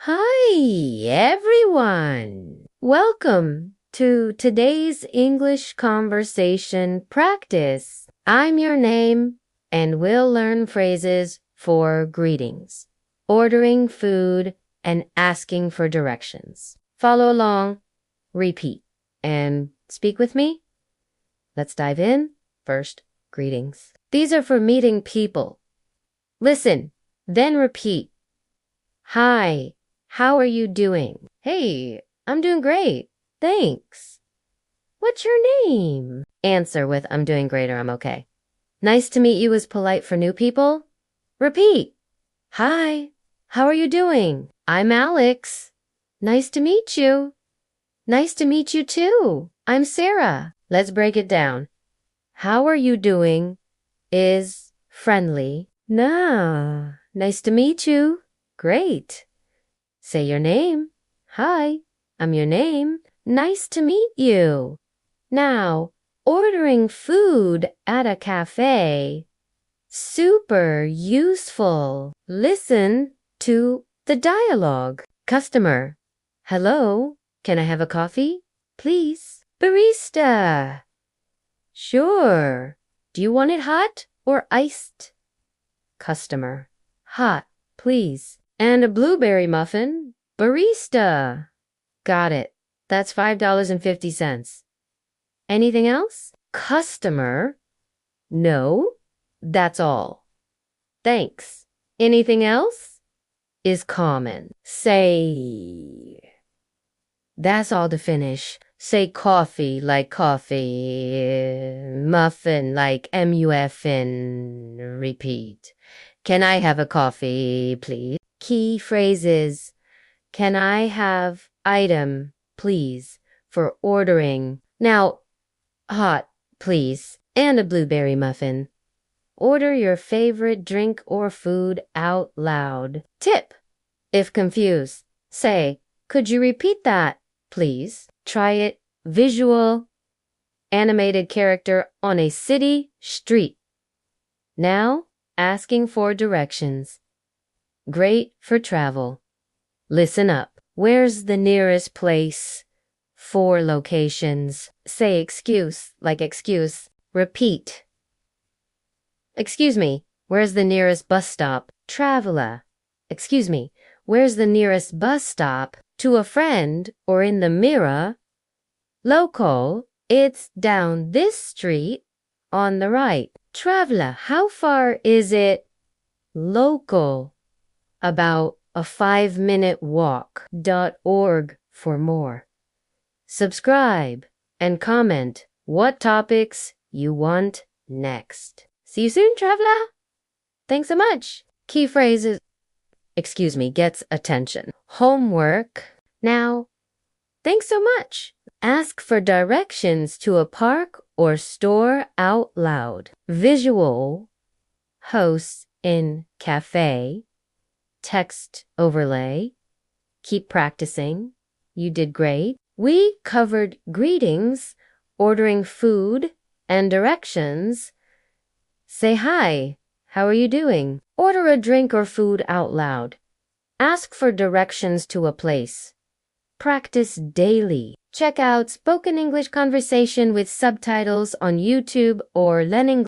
Hi, everyone. Welcome to today's English conversation practice. I'm your name, and we'll learn phrases for greetings, ordering food, and asking for directions. Follow along, repeat, and speak with me. Let's dive in. First, greetings. These are for meeting people. Listen, then repeat. Hi. How are you doing? Hey, I'm doing great. Thanks. What's your name? Answer with I'm doing great or I'm okay. Nice to meet you is polite for new people. Repeat. Hi, how are you doing? I'm Alex. Nice to meet you. Nice to meet you too. I'm Sarah. Let's break it down. How are you doing is friendly. Nah, nice to meet you. Great. Say your name. Hi, I'm your name. Nice to meet you. Now, ordering food at a cafe. Super useful. Listen to the dialogue. Customer. Hello, can I have a coffee? Please. Barista. Sure. Do you want it hot or iced? Customer. Hot, please. And a blueberry muffin. Barista. Got it. That's $5.50. Anything else? Customer. No, that's all. Thanks. Anything else? Is common. Say. That's all to finish. Say coffee like coffee. Muffin like muffin. Repeat. Can I have a coffee, please? Key phrases. Can I have item, please, for ordering? Now, hot, please, and a blueberry muffin. Order your favorite drink or food out loud. Tip. If confused, say, could you repeat that, please? Try it. Visual, animated character on a city street. Now, asking for directions. Great for travel. Listen up. Where's the nearest place? 4 locations. Say excuse, like excuse. Repeat. Excuse me, where's the nearest bus stop? Traveler. Excuse me, where's the nearest bus stop? To a friend or in the mirror. Local. It's down this street on the right. Traveler, how far is it? Local. About a 5-minute walk. .org for more. Subscribe and comment what topics you want next. See you soon, traveler. Thanks so much. Key phrases, gets attention. Homework. Now, thanks so much. Ask for directions to a park or store out loud. Visual. Hosts in cafe. Text overlay. Keep practicing. You did great. We covered greetings, ordering food, and directions. Say hi. How are you doing? Order a drink or food out loud. Ask for directions to a place. Practice daily. Check out Spoken English Conversation with subtitles on YouTube or Learning